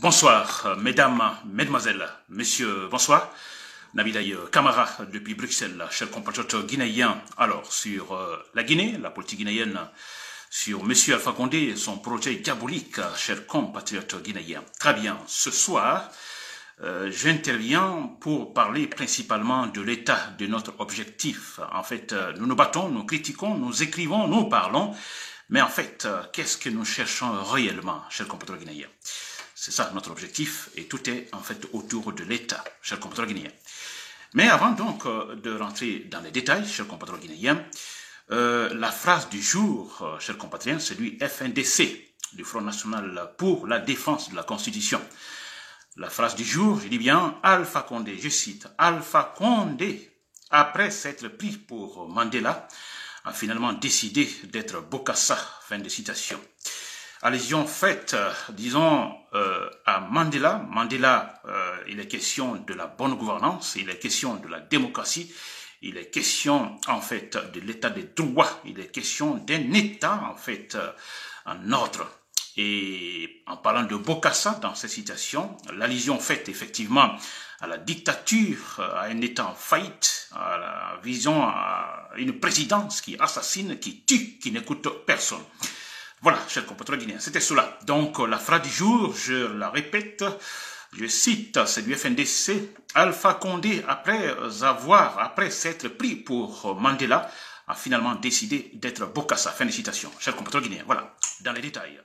Bonsoir, mesdames, mesdemoiselles, messieurs, bonsoir. Nabidaï Camara depuis Bruxelles, chers compatriotes guinéens. Alors, sur la Guinée, la politique guinéenne, sur M. Alpha Condé et son projet diabolique, chers compatriotes guinéens. Très bien, ce soir, j'interviens pour parler principalement de l'état de notre objectif. En fait, nous nous battons, nous critiquons, nous écrivons, nous parlons. Mais en fait, qu'est-ce que nous cherchons réellement, chers compatriotes guinéens? C'est ça notre objectif et tout est en fait autour de l'État, chers compatriotes guinéens. Mais avant donc de rentrer dans les détails, chers compatriotes guinéens, la phrase du jour, chers compatriotes, c'est du FNDC, du Front National pour la défense de la Constitution. La phrase du jour, je dis bien, Alpha Condé, je cite, Alpha Condé, après s'être pris pour Mandela, a finalement décidé d'être Bokassa, fin de citation. Allusion faite, disons, à Mandela. Mandela, il est question de la bonne gouvernance, il est question de la démocratie, il est question, en fait, de l'état des droits, il est question d'un état, en fait, en ordre. Et en parlant de Bokassa dans cette citation, l'allusion faite, effectivement, à la dictature, à un état en faillite, à la vision, à une présidence qui assassine, qui tue, qui n'écoute personne. Voilà, chers compatriotes guinéens, c'était cela. Donc, la phrase du jour, je la répète, je cite, c'est du FNDC, Alpha Condé, après s'être pris pour Mandela, a finalement décidé d'être Bokassa. Fin de citation. Chers compatriotes guinéens, voilà, dans les détails.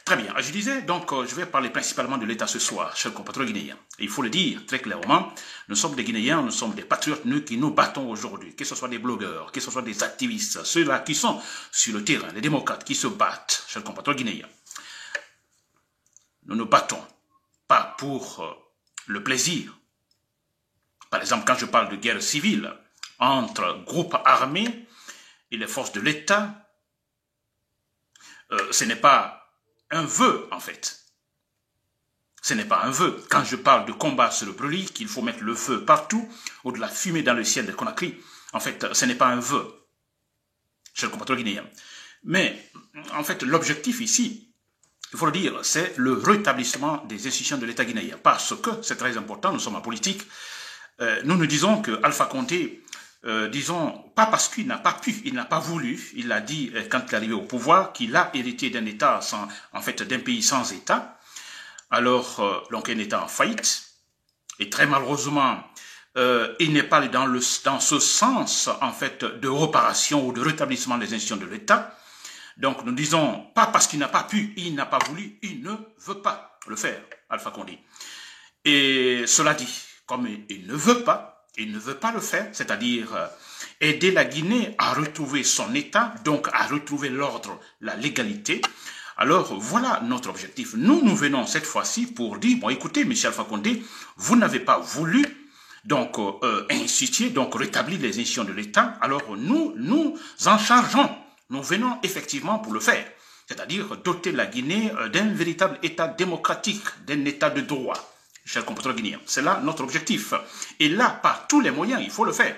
Très bien, je disais, donc, je vais parler principalement de l'État ce soir, chers compatriotes guinéens. Et il faut le dire très clairement, nous sommes des Guinéens, nous sommes des patriotes, nous qui nous battons aujourd'hui, que ce soit des blogueurs, que ce soit des activistes, ceux-là qui sont sur le terrain, les démocrates qui se battent, chers compatriotes guinéens. Nous nous battons, pas pour le plaisir. Par exemple, quand je parle de guerre civile entre groupes armés et les forces de l'État, ce n'est pas un vœu, en fait. Ce n'est pas un vœu. Quand je parle de combat sur le brûlis, qu'il faut mettre le feu partout, ou de la fumée dans le ciel de Conakry, en fait, ce n'est pas un vœu, chers compatriotes guinéens. Mais, en fait, l'objectif ici, il faut le dire, c'est le rétablissement des institutions de l'État guinéen. Parce que, c'est très important, nous sommes en politique, nous nous disons que Alpha Condé, disons, pas parce qu'il n'a pas pu, il n'a pas voulu, il a dit quand il est arrivé au pouvoir qu'il a hérité d'un État, en fait d'un pays sans État, alors donc un État en faillite, et très malheureusement, il n'est pas allé dans ce sens en fait de réparation ou de rétablissement des institutions de l'État. Donc nous disons, pas parce qu'il n'a pas pu, il n'a pas voulu, il ne veut pas le faire, Alpha Condé. Et cela dit, comme il ne veut pas le faire, c'est-à-dire aider la Guinée à retrouver son État, donc à retrouver l'ordre, la légalité. Alors voilà notre objectif. Nous venons cette fois-ci pour dire, bon écoutez, M. Alpha Condé, vous n'avez pas voulu donc instituer, donc rétablir les institutions de l'État, alors nous en chargeons. Nous venons effectivement pour le faire, c'est-à-dire doter la Guinée d'un véritable État démocratique, d'un État de droit. Chers compatriotes guinéens, c'est là notre objectif. Et là, par tous les moyens, il faut le faire.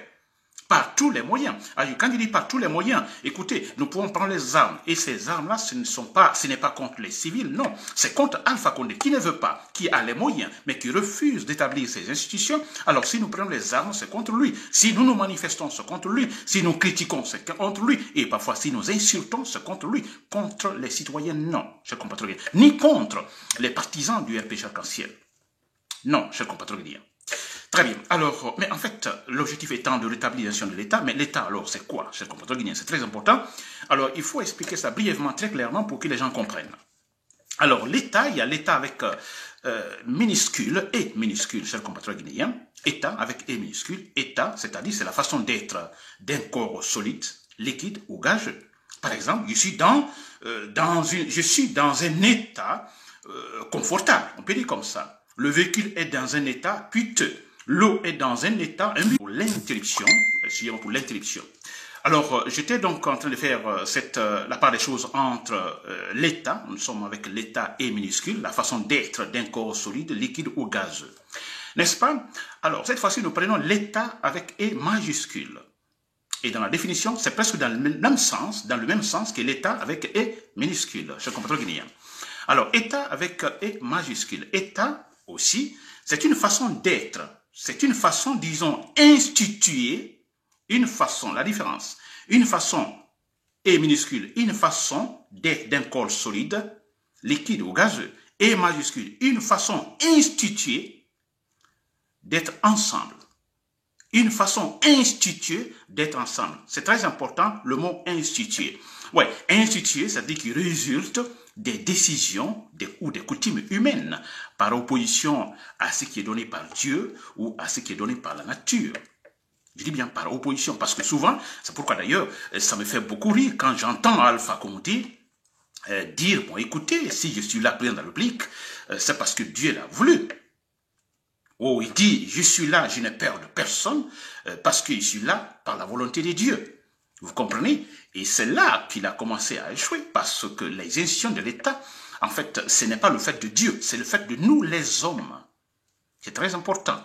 Par tous les moyens. Alors, quand je dis par tous les moyens, écoutez, nous pouvons prendre les armes. Et ces armes-là, ce n'est pas contre les civils, non. C'est contre Alpha Condé qui ne veut pas, qui a les moyens, mais qui refuse d'établir ces institutions. Alors, si nous prenons les armes, c'est contre lui. Si nous nous manifestons, c'est contre lui. Si nous critiquons, c'est contre lui. Et parfois, si nous insultons, c'est contre lui. Contre les citoyens, non, chers compatriotes, ni contre les partisans du RPG Arc-en-Ciel. Non, chers compatriotes guinéens. Très bien. Alors, mais en fait, l'objectif étant de rétablir l'institution de l'État, mais l'État, alors, c'est quoi, chers compatriotes guinéens? C'est très important. Alors, il faut expliquer ça brièvement, très clairement, pour que les gens comprennent. Alors, l'État, il y a l'État avec minuscule, et minuscule, chers compatriotes guinéens. État avec et minuscule. État, c'est-à-dire, c'est la façon d'être d'un corps solide, liquide ou gageux. Par exemple, je suis dans un état confortable, on peut dire comme ça. Le véhicule est dans un état piteux. L'eau est dans un état pour l'interruption. Excusez-moi pour l'interruption. Alors, j'étais donc en train de faire la part des choses entre l'état, nous sommes avec l'état et minuscule, la façon d'être d'un corps solide, liquide ou gazeux. N'est-ce pas? Alors, cette fois-ci, nous prenons l'état avec E majuscule. Et dans la définition, c'est presque dans le même sens que l'état avec E minuscule, chers compatriotes guinéens. Alors, État avec E majuscule. État aussi, c'est une façon d'être. C'est une façon, disons, instituée. Une façon, la différence. Une façon, E minuscule, une façon d'être d'un corps solide, liquide ou gazeux. E majuscule, une façon instituée d'être ensemble. Une façon instituée d'être ensemble. C'est très important, le mot institué. Ouais, institué, c'est-à-dire qu'il résulte des décisions ou des coutumes humaines par opposition à ce qui est donné par Dieu ou à ce qui est donné par la nature. Je dis bien par opposition, parce que souvent, c'est pourquoi d'ailleurs, ça me fait beaucoup rire quand j'entends Alpha Condé dire, bon écoutez, si je suis là président de la République, c'est parce que Dieu l'a voulu. Oh, il dit, je suis là, je n'ai peur de personne, parce que je suis là par la volonté de Dieu. Vous comprenez? Et c'est là qu'il a commencé à échouer, parce que les institutions de l'État, en fait, ce n'est pas le fait de Dieu, c'est le fait de nous les hommes. C'est très important.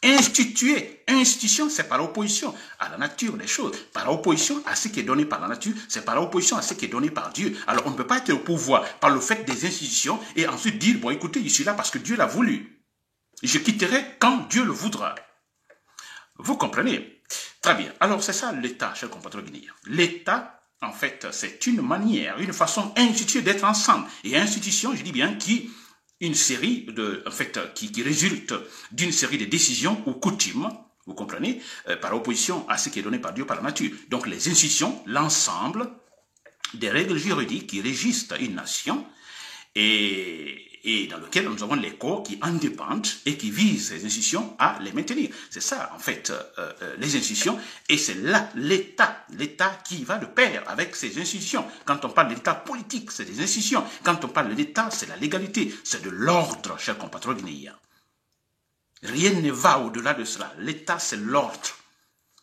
Instituer, institution, c'est par opposition à la nature des choses, par opposition à ce qui est donné par la nature, c'est par opposition à ce qui est donné par Dieu. Alors on ne peut pas être au pouvoir par le fait des institutions et ensuite dire, bon écoutez, je suis là parce que Dieu l'a voulu. Je quitterai quand Dieu le voudra. Vous comprenez? Très bien. Alors, c'est ça l'État, chers compatriotes guinéens. L'État, en fait, c'est une manière, une façon instituée d'être ensemble. Et institution, je dis bien, qui résulte d'une série de décisions ou coutumes, vous comprenez, par opposition à ce qui est donné par Dieu, par la nature. Donc, les institutions, l'ensemble des règles juridiques qui régissent une nation et dans lequel nous avons les corps qui en dépendent et qui visent ces institutions à les maintenir. C'est ça, en fait, les institutions, et c'est là l'État qui va de pair avec ces institutions. Quand on parle de l'État politique, c'est des institutions. Quand on parle de l'État, c'est la légalité, c'est de l'ordre, chers compatriotes guinéens. Rien ne va au-delà de cela. L'État, c'est l'ordre.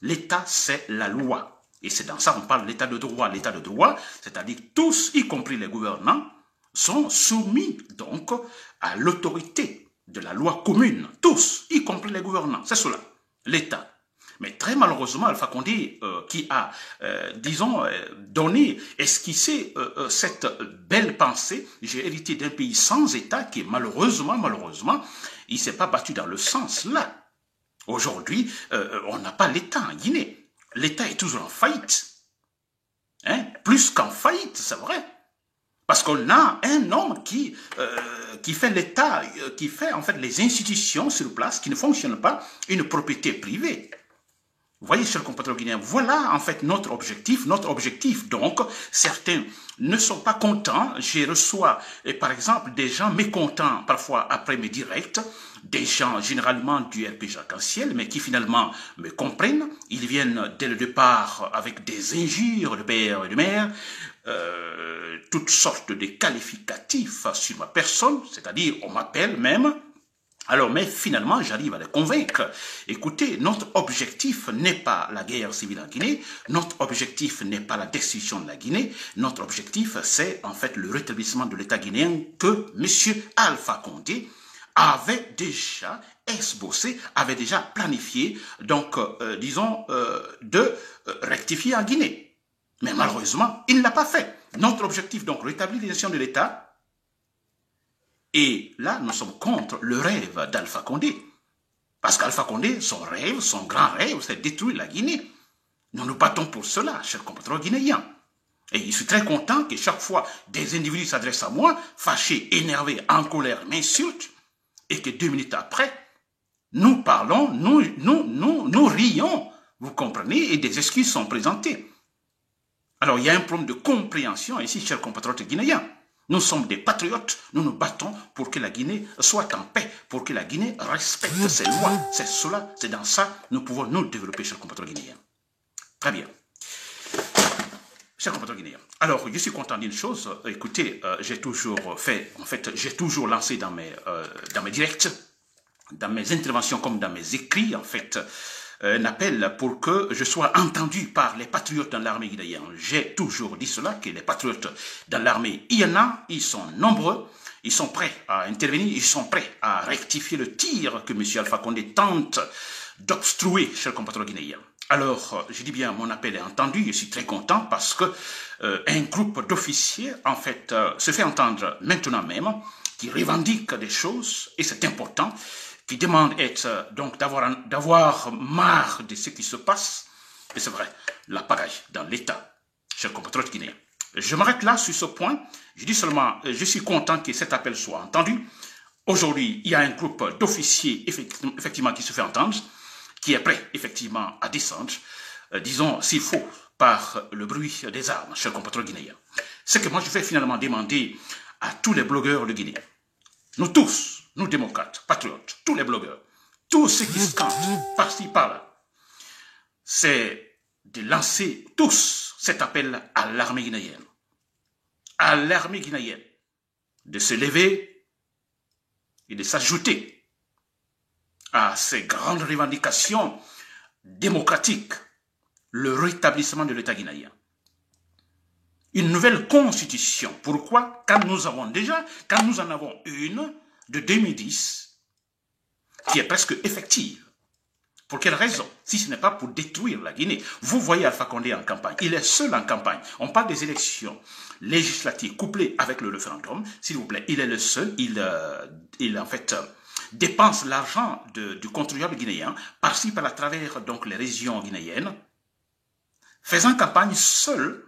L'État, c'est la loi. Et c'est dans ça qu'on parle de l'État de droit. L'État de droit, c'est-à-dire tous, y compris les gouvernants, sont soumis donc à l'autorité de la loi commune. Tous, y compris les gouvernants. C'est cela, l'État. Mais très malheureusement, Alpha Condé, qui a, donné, esquissé cette belle pensée, j'ai hérité d'un pays sans État qui, malheureusement, il ne s'est pas battu dans le sens là. Aujourd'hui, on n'a pas l'État en Guinée. L'État est toujours en faillite. Hein? Plus qu'en faillite, c'est vrai. Parce qu'on a un homme qui fait l'État, qui fait en fait les institutions sur place, qui ne fonctionnent pas, une propriété privée. Vous voyez, chers compatriotes guinéens, voilà en fait notre objectif. Notre objectif, donc, certains ne sont pas contents. Je reçois, par exemple, des gens mécontents, parfois après mes directs, des gens généralement du RPG Arc-en-Ciel, mais qui finalement me comprennent. Ils viennent dès le départ avec des injures de père et de mère, toutes sortes de qualificatifs sur ma personne, c'est-à-dire on m'appelle même. Alors, mais finalement, j'arrive à les convaincre. Écoutez, notre objectif n'est pas la guerre civile en Guinée, notre objectif n'est pas la destruction de la Guinée, notre objectif, c'est en fait le rétablissement de l'État guinéen que M. Alpha Condé avait déjà esbossé, avait déjà planifié, donc, de rectifier en Guinée. Mais malheureusement, il ne l'a pas fait. Notre objectif, donc, rétablir les gestions de l'État. Et là, nous sommes contre le rêve d'Alpha Condé. Parce qu'Alpha Condé, son rêve, son grand rêve, c'est détruire la Guinée. Nous nous battons pour cela, chers compatriotes guinéens. Et je suis très content que chaque fois des individus s'adressent à moi, fâchés, énervés, en colère, m'insultent, et que 2 minutes après, nous parlons, nous rions, vous comprenez, et des excuses sont présentées. Alors, il y a un problème de compréhension ici, chers compatriotes guinéens. Nous sommes des patriotes, nous nous battons pour que la Guinée soit en paix, pour que la Guinée respecte ses lois. C'est cela, c'est dans ça que nous pouvons nous développer, chers compatriotes guinéens. Très bien. Chers compatriotes guinéens, alors je suis content d'une chose, écoutez, j'ai toujours fait, en fait, j'ai toujours lancé dans mes directs, dans mes interventions comme dans mes écrits, en fait, un appel pour que je sois entendu par les patriotes dans l'armée guinéenne. J'ai toujours dit cela, que les patriotes dans l'armée, il y en a, ils sont nombreux, ils sont prêts à intervenir, ils sont prêts à rectifier le tir que M. Alpha Condé tente d'obstruer, chers compatriotes guinéens. Alors, je dis bien, mon appel est entendu, je suis très content parce que un groupe d'officiers, en fait, se fait entendre maintenant même, qui revendique des choses, et c'est important, qui demande donc d'avoir marre de ce qui se passe, et c'est vrai, la pagaille dans l'État, chers compatriotes guinéens. Je m'arrête là sur ce point, je dis seulement, je suis content que cet appel soit entendu. Aujourd'hui, il y a un groupe d'officiers, effectivement, qui se fait entendre, qui est prêt, effectivement, à descendre, disons, s'il faut, par le bruit des armes, chers compatriotes guinéens. C'est que moi, je vais finalement demander à tous les blogueurs de Guinée, nous tous, nous démocrates, patriotes, tous les blogueurs, tous ceux qui scandent par-ci, par-là, c'est de lancer tous cet appel à l'armée guinéenne. À l'armée guinéenne de se lever et de s'ajouter à ces grandes revendications démocratiques, le rétablissement de l'État guinéen. Une nouvelle constitution. Pourquoi? Quand nous en avons une de 2010 qui est presque effective. Pour quelle raison? Si ce n'est pas pour détruire la Guinée. Vous voyez Alpha Condé en campagne. Il est seul en campagne. On parle des élections législatives couplées avec le référendum. S'il vous plaît, il est le seul. Il en fait, dépense l'argent du contribuable guinéen par-ci, par à travers donc les régions guinéennes, faisant campagne seul.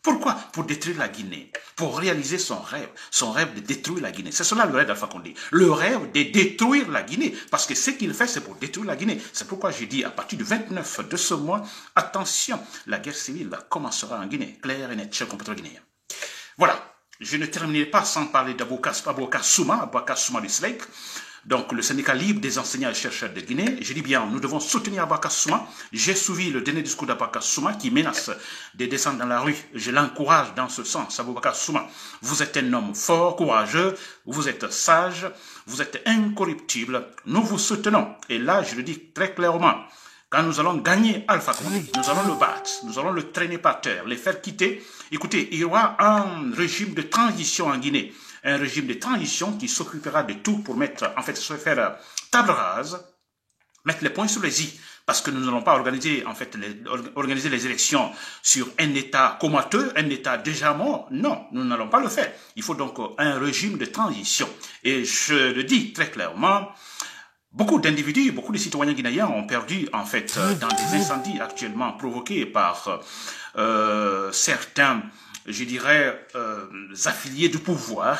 Pourquoi? Pour détruire la Guinée, pour réaliser son rêve de détruire la Guinée. C'est cela le rêve d'Alpha Condé, le rêve de détruire la Guinée, parce que ce qu'il fait, c'est pour détruire la Guinée. C'est pourquoi j'ai dit, à partir du 29 de ce mois, attention, la guerre civile commencera en Guinée, clair et net, chers compatriotes guinéens. Voilà, je ne terminerai pas sans parler d'Aboubacar Souma du SLEC, donc le syndicat libre des enseignants et chercheurs de Guinée. Je dis bien, nous devons soutenir Aboubacar Souma. J'ai suivi le dernier discours d'Aboubacar Souma qui menace de descendre dans la rue. Je l'encourage dans ce sens, Aboubacar Souma. Vous êtes un homme fort, courageux, vous êtes sage, vous êtes incorruptible. Nous vous soutenons. Et là, je le dis très clairement, quand nous allons gagner Alpha Condé, nous allons le battre, nous allons le traîner par terre, les faire quitter. Écoutez, il y aura un régime de transition en Guinée. Un régime de transition qui s'occupera de tout pour mettre, en fait, se faire table rase, mettre les points sur les i, parce que nous n'allons pas organiser, en fait, organiser les élections sur un État comateux, un État déjà mort. Non, nous n'allons pas le faire. Il faut donc un régime de transition. Et je le dis très clairement, beaucoup d'individus, beaucoup de citoyens guinéens ont perdu, en fait, dans des incendies actuellement provoqués par certains, je dirais, affiliés du pouvoir.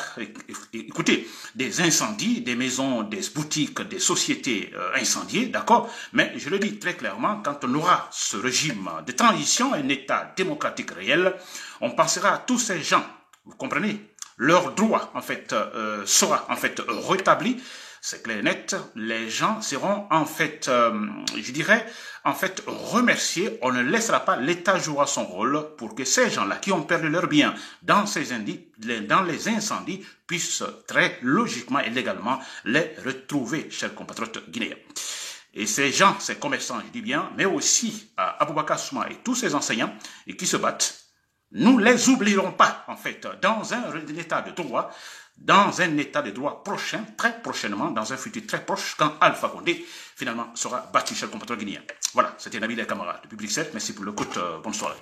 Écoutez, des incendies, des maisons, des boutiques, des sociétés incendiées, d'accord? Mais je le dis très clairement, quand on aura ce régime de transition, un État démocratique réel, on pensera à tous ces gens, vous comprenez? Leur droit, en fait, sera, en fait, rétabli. C'est clair et net, les gens seront en fait, je dirais, en fait remerciés. On ne laissera pas, l'État jouera son rôle pour que ces gens-là qui ont perdu leurs biens dans les incendies puissent très logiquement et légalement les retrouver, chers compatriotes guinéens. Et ces gens, ces commerçants, je dis bien, mais aussi Aboubacar Souma et tous ces enseignants et qui se battent, nous les oublierons pas, en fait, dans un état de droit, dans un état de droit prochain, très prochainement, dans un futur très proche, quand Alpha Condé, finalement, sera battu, chers compatriotes guinéens. Voilà, c'était Nabil et camarades de Public 7. Merci pour l'écoute. Bonne soirée.